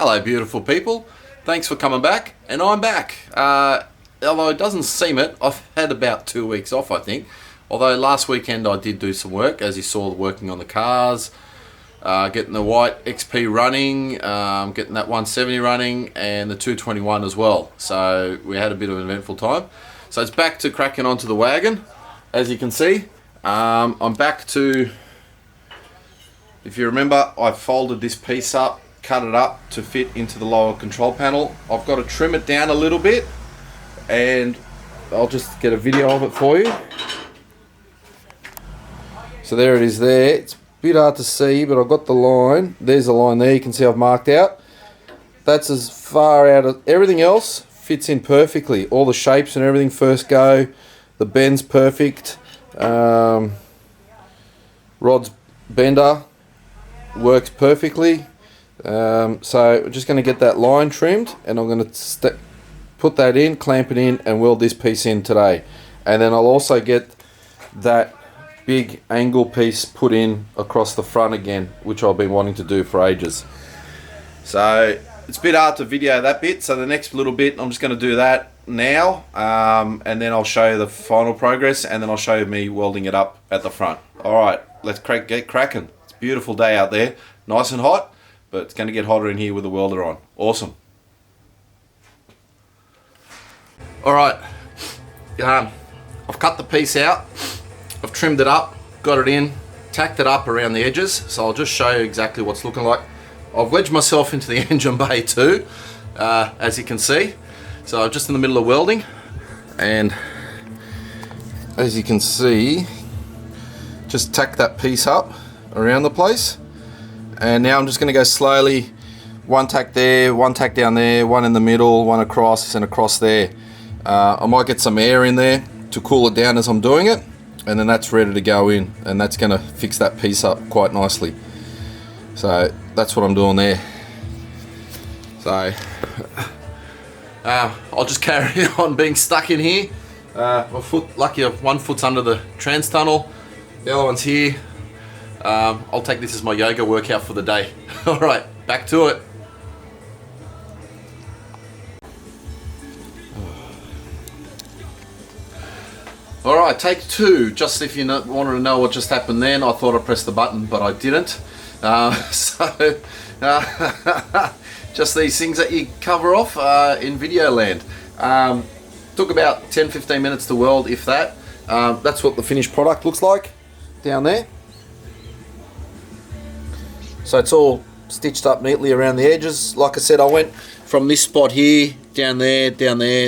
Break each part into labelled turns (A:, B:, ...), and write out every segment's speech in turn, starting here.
A: Hello beautiful people, thanks for coming back, and I'm back. Although it doesn't seem it, I've had about 2 weeks off I think. Although last weekend I did do some work, as you saw, working on the cars, getting the white XP running, getting that 170 running, and the 221 as well. So we had a bit of an eventful time. So it's back to cracking onto the wagon, as you can see. I'm back to, if you remember, I folded this piece up, cut it up to fit into the lower control panel. I've got to trim it down a little bit, and I'll just get a video of it for you. So there it is there. It's a bit hard to see, but I've got the line. There's the line there, you can see I've marked out. That's as far out of everything else, fits in perfectly. All the shapes and everything first go. The bend's perfect. Rod's bender works perfectly. So we're just going to get that line trimmed, and I'm going to put that in, clamp it in, and weld this piece in today. And then I'll also get that big angle piece put in across the front again, which I've been wanting to do for ages. So it's a bit hard to video that bit, so the next little bit I'm just going to do that now, and then I'll show you the final progress, and then I'll show you me welding it up at the front. Alright, let's get cracking. It's a beautiful day out there, nice and hot, but it's going to get hotter in here with the welder on. Awesome. Alright, I've cut the piece out, I've trimmed it up, got it in, tacked it up around the edges, so I'll just show you exactly what's looking like. I've wedged myself into the engine bay too, as you can see. So I'm just in the middle of welding, and as you can see, just tack that piece up around the place. And now I'm just going to go slowly, one tack there, one tack down there, one in the middle, one across, and across there. I might get some air in there to cool it down as I'm doing it, and then that's ready to go in, and that's going to fix that piece up quite nicely. So that's what I'm doing there. So I'll just carry on being stuck in here. My foot, lucky one foot's under the trans tunnel, the other one's here. I'll take this as my yoga workout for the day. Alright, back to it. Alright, take two. Just if you wanted to know what just happened then, I thought I pressed the button, but I didn't. Just these things that you cover off in video land. Took about 10-15 minutes to weld, if that. That's what the finished product looks like down there. So it's all stitched up neatly around the edges. Like I said, I went from this spot here, down there,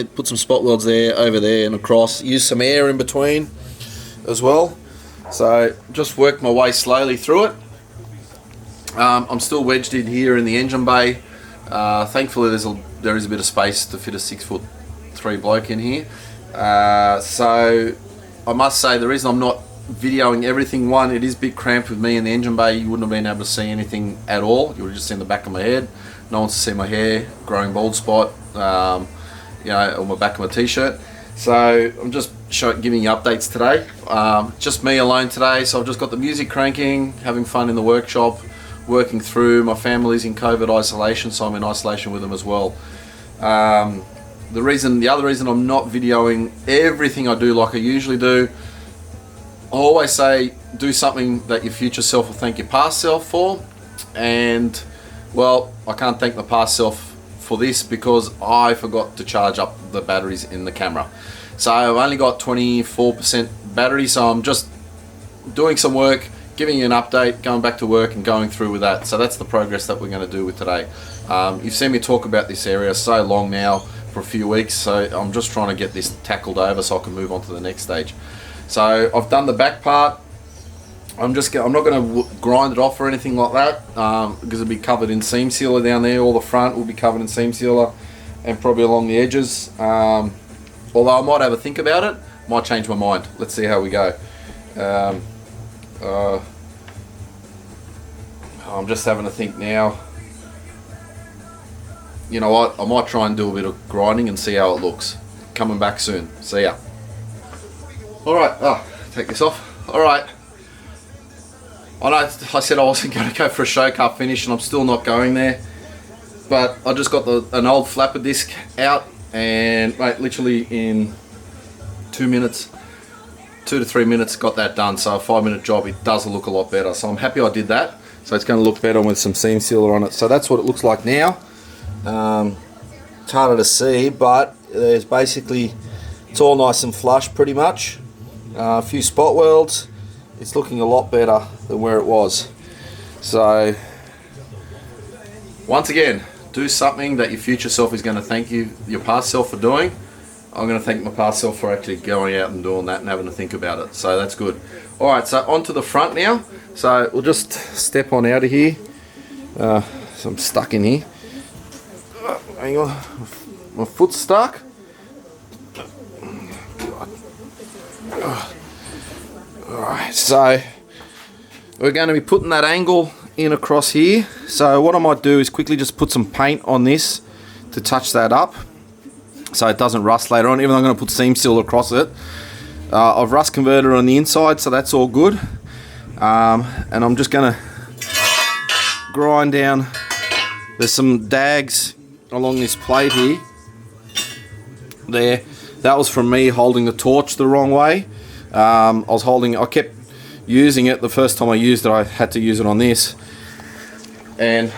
A: put some spot welds there, over there and across. Used some air in between as well. So just worked my way slowly through it. I'm still wedged in here in the engine bay. Thankfully there is a bit of space to fit a 6'3" bloke in here. So I must say, the reason I'm not videoing everything, one, it is a bit cramped with me in the engine bay. You wouldn't have been able to see anything at all. You would have just seen the back of my head. No one's to see my hair, growing bald spot, you know, on my back of my t-shirt. So I'm just giving you updates today. Just me alone today, so I've just got the music cranking, having fun in the workshop, working through. My family's in COVID isolation, so I'm in isolation with them as well. The other reason I'm not videoing everything I do like I usually do, I always say do something that your future self will thank your past self for. And well, I can't thank the past self for this because I forgot to charge up the batteries in the camera. So I've only got 24% battery, so I'm just doing some work, giving you an update, going back to work and going through with that. So that's the progress that we're going to do with today. You've seen me talk about this area so long now, for a few weeks, so I'm just trying to get this tackled over so I can move on to the next stage. So I've done the back part. I'm not going to grind it off or anything like that, because it'll be covered in seam sealer down there. All the front will be covered in seam sealer, and probably along the edges. Although I might have a think about it, might change my mind. Let's see how we go. I'm just having a think now. You know what, I might try and do a bit of grinding and see how it looks. Coming back soon. See ya. Alright, take this off. Alright. I know I said I wasn't going to go for a show car finish, and I'm still not going there. But I just got an old flapper disc out, and mate, literally in 2 minutes, 2 to 3 minutes, got that done. So a 5-minute job, it does look a lot better. So I'm happy I did that. So it's going to look better with some seam sealer on it. So that's what it looks like now. It's harder to see, but there's basically, it's all nice and flush pretty much. A few spot welds. It's looking a lot better than where it was. So once again, do something that your future self is going to thank your past self for doing. I'm going to thank my past self for actually going out and doing that and having to think about it. So that's good. Alright, so onto the front now. So we'll just step on out of here. So I'm stuck in here. Hang on, my foot's stuck. Alright, so we're going to be putting that angle in across here. So what I might do is quickly just put some paint on this to touch that up so it doesn't rust later on, even though I'm going to put seam seal across it. I've rust converted on the inside, so that's all good. And I'm just going to grind down. There's some dags along this plate here. There, that was from me holding the torch the wrong way. I kept using it. The first time I used it, I had to use it on this. And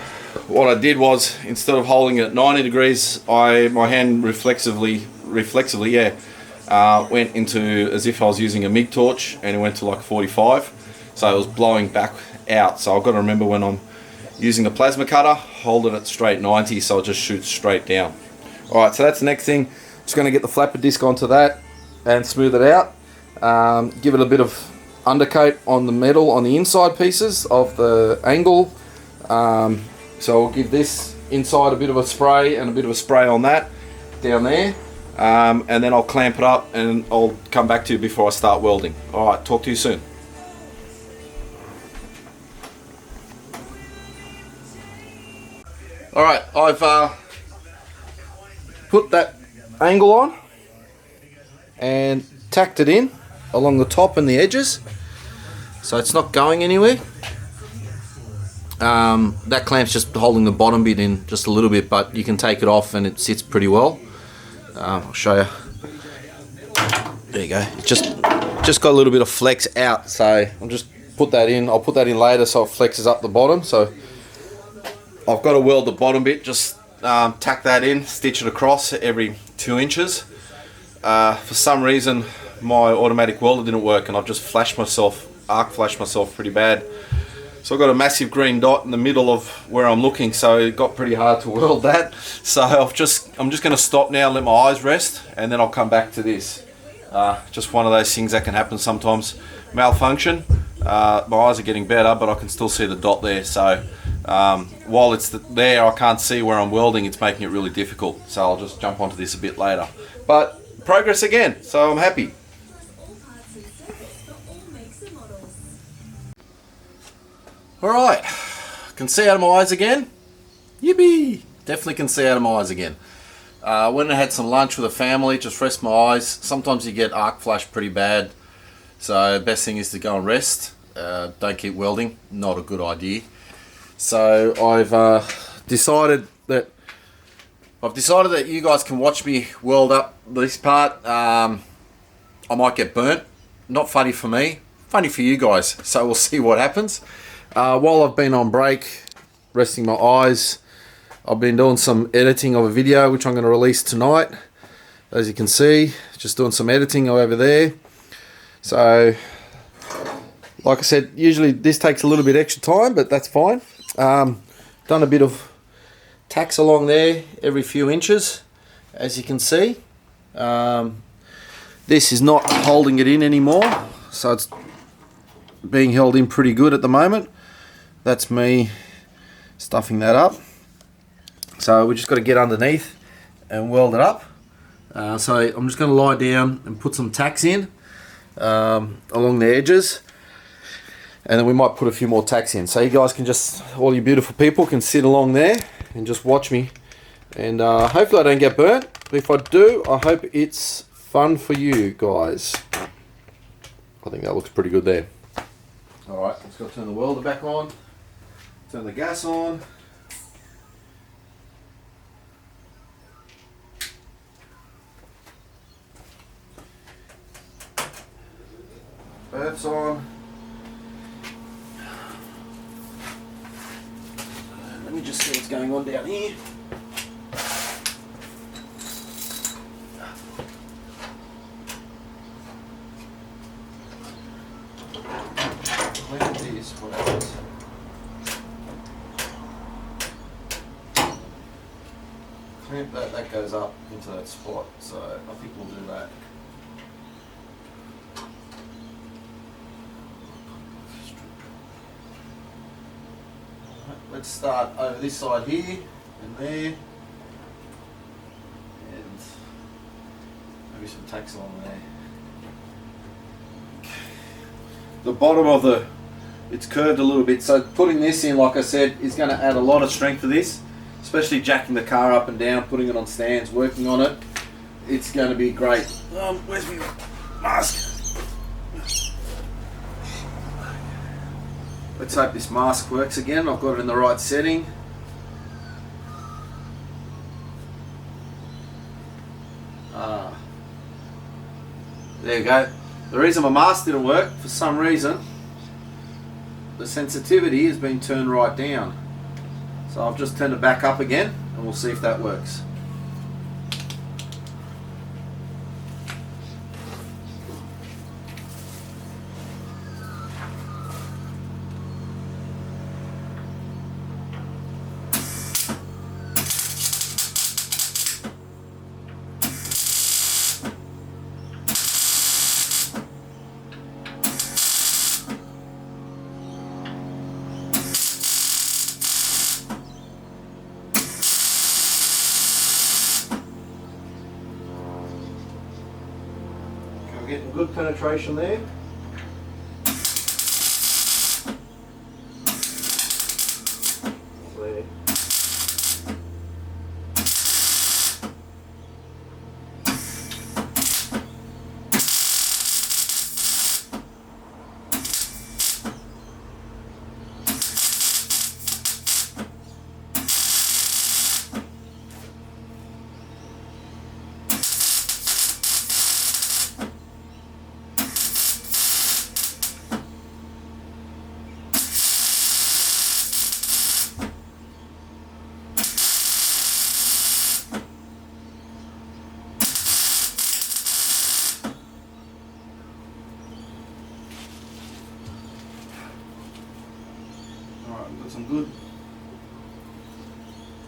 A: what I did was, instead of holding it at 90 degrees, my hand reflexively, went into as if I was using a MIG torch, and it went to like 45. So it was blowing back out. So I've got to remember when I'm using the plasma cutter, hold it at straight 90, so it just shoots straight down. Alright, so that's the next thing. Just going to get the flapper disc onto that and smooth it out. Give it a bit of undercoat on the metal on the inside pieces of the angle. So I'll give this inside a bit of a spray and a bit of a spray on that down there. And then I'll clamp it up and I'll come back to you before I start welding. Alright, talk to you soon. Alright, I've put that angle on and tacked it in along the top and the edges, so it's not going anywhere. That clamp's just holding the bottom bit in just a little bit, but you can take it off and it sits pretty well. I'll show you. There you go. It just got a little bit of flex out, so I'll just put that in. I'll put that in later so it flexes up the bottom. So I've got to weld the bottom bit, just tack that in, stitch it across every 2 inches. For some reason my automatic welder didn't work, and I've just arc flashed myself pretty bad. So I've got a massive green dot in the middle of where I'm looking, so it got pretty hard to weld that. So I'm just going to stop now, let my eyes rest, and then I'll come back to this. Just one of those things that can happen sometimes. Malfunction. My eyes are getting better, but I can still see the dot there. So while it's there, I can't see where I'm welding. It's making it really difficult. So I'll just jump onto this a bit later. But progress again, so I'm happy. Alright, can see out of my eyes again. Yippee! Definitely can see out of my eyes again. Went and had some lunch with the family, just rest my eyes. Sometimes you get arc flash pretty bad, so the best thing is to go and rest. Don't keep welding, not a good idea. So I've decided that you guys can watch me weld up this part. I might get burnt. Not funny for me, funny for you guys. So we'll see what happens. While I've been on break, resting my eyes, I've been doing some editing of a video which I'm going to release tonight. As you can see, just doing some editing over there. So, like I said, usually this takes a little bit extra time, but that's fine. Done a bit of tacks along there every few inches, as you can see. This is not holding it in anymore, so it's being held in pretty good at the moment. That's me stuffing that up. So we just got to get underneath and weld it up. So I'm just going to lie down and put some tacks in along the edges, and then we might put a few more tacks in. So you guys can just, all you beautiful people can sit along there and just watch me, and hopefully I don't get burnt. But if I do, I hope it's fun for you guys. I think that looks pretty good there. Alright, let's go turn the welder back on, turn the gas on. Twelfth's on. Let me just see what's going on down here. Look at this, what happens. Clamp that, that goes up into that spot, so I think we'll do that. Let's start over this side here and there, and maybe some tacks along there. The bottom of it's curved a little bit, so putting this in, like I said, is going to add a lot of strength to this, especially jacking the car up and down, putting it on stands, working on it. It's going to be great. Where's my mask? Let's hope this mask works again. I've got it in the right setting. There you go. The reason my mask didn't work, for some reason, the sensitivity has been turned right down. So I've just turned it back up again, and we'll see if that works. Getting good penetration there. There.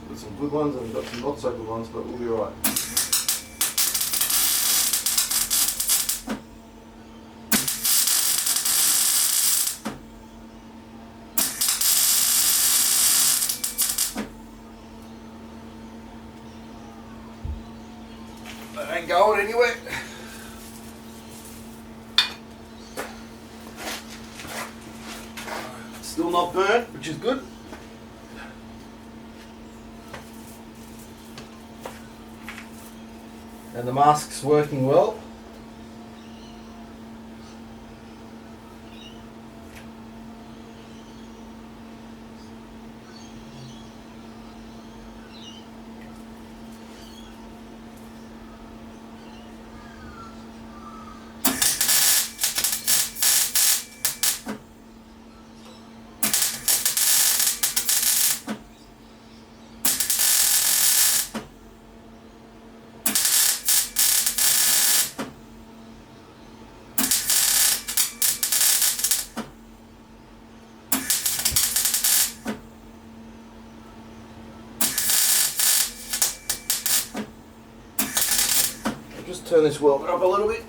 A: Got some good ones and got some not so good ones, but we'll be alright. That ain't going anywhere. Still not burnt, which is good. And the mask's working well. Just turn this welder up a little bit.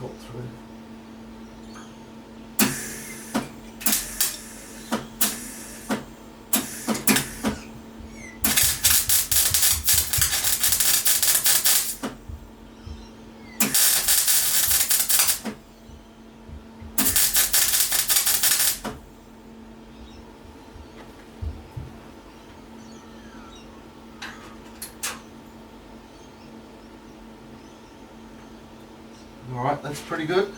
A: caught through. Alright, that's pretty good.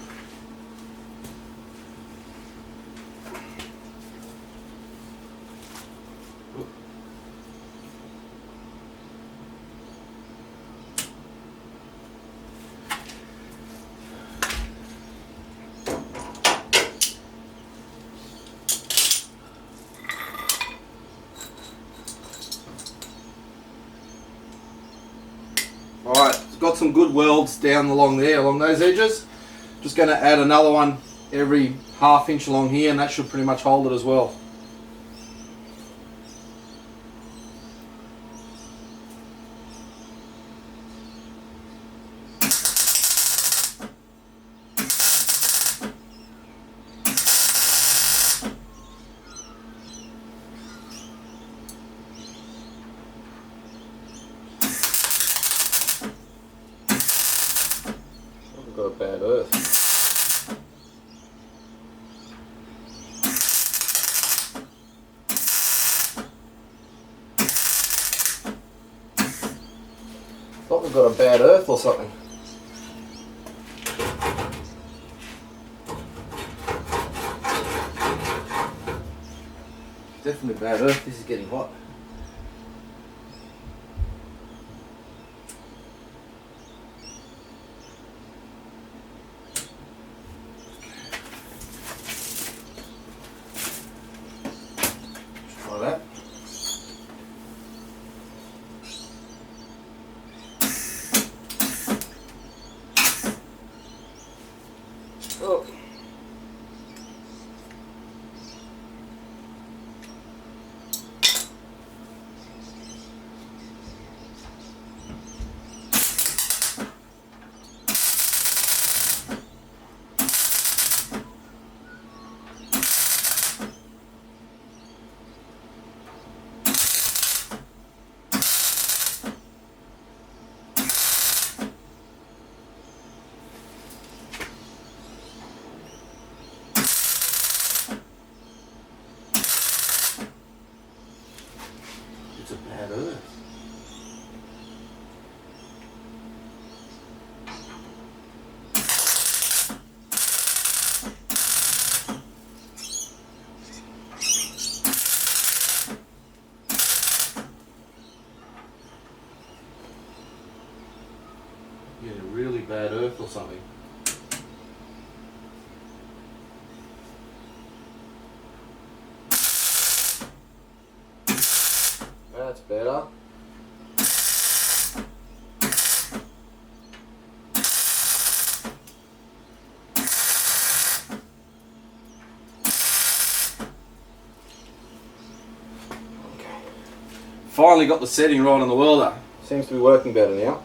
A: Alright, it's got some good welds down along there, along those edges. Just going to add another one every ½ inch along here, and that should pretty much hold it as well. I've got a bad earth. Thought we've got a bad earth or something. Definitely bad earth. This is getting hot. Let's try that. Oh. It's a bad earth. Yeah, really bad earth or something. That's better. Okay. Finally got the setting right on the welder. Seems to be working better now.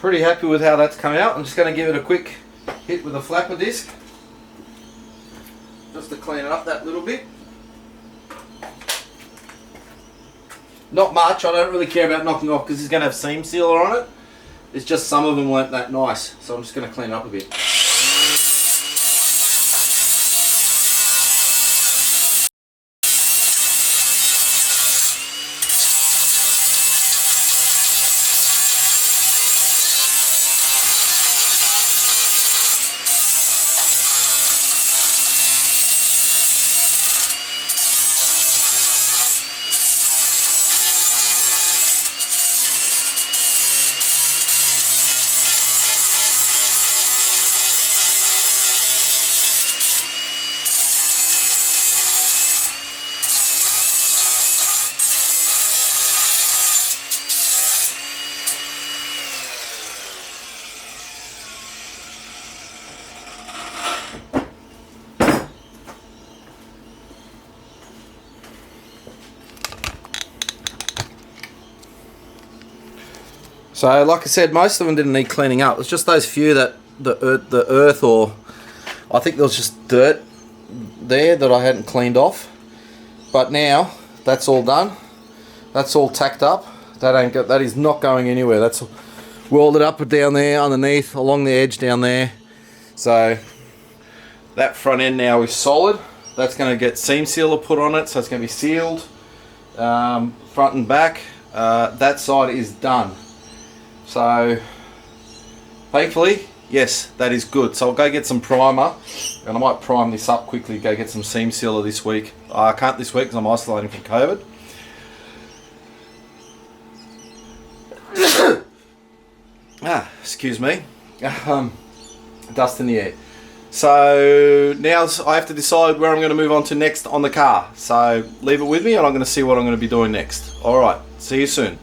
A: pretty happy with how that's come out. I'm just going to give it a quick hit with a flapper disc, just to clean it up that little bit. Not much, I don't really care about knocking off because it's going to have seam sealer on it. It's just some of them weren't that nice, so I'm just going to clean it up a bit. So like I said, most of them didn't need cleaning up. It's just those few that the earth, or I think there was just dirt there that I hadn't cleaned off. But now that's all done. That's all tacked up. That is not going anywhere. That's welded up down there underneath, along the edge down there. So that front end now is solid. That's going to get seam sealer put on it, so it's going to be sealed front and back. That side is done. So thankfully, yes, that is good. So I'll go get some primer, and I might prime this up quickly, go get some seam sealer this week. I can't this week because I'm isolating from COVID. Excuse me. Dust in the air. So now I have to decide where I'm going to move on to next on the car. So leave it with me and I'm going to see what I'm going to be doing next. Alright, see you soon.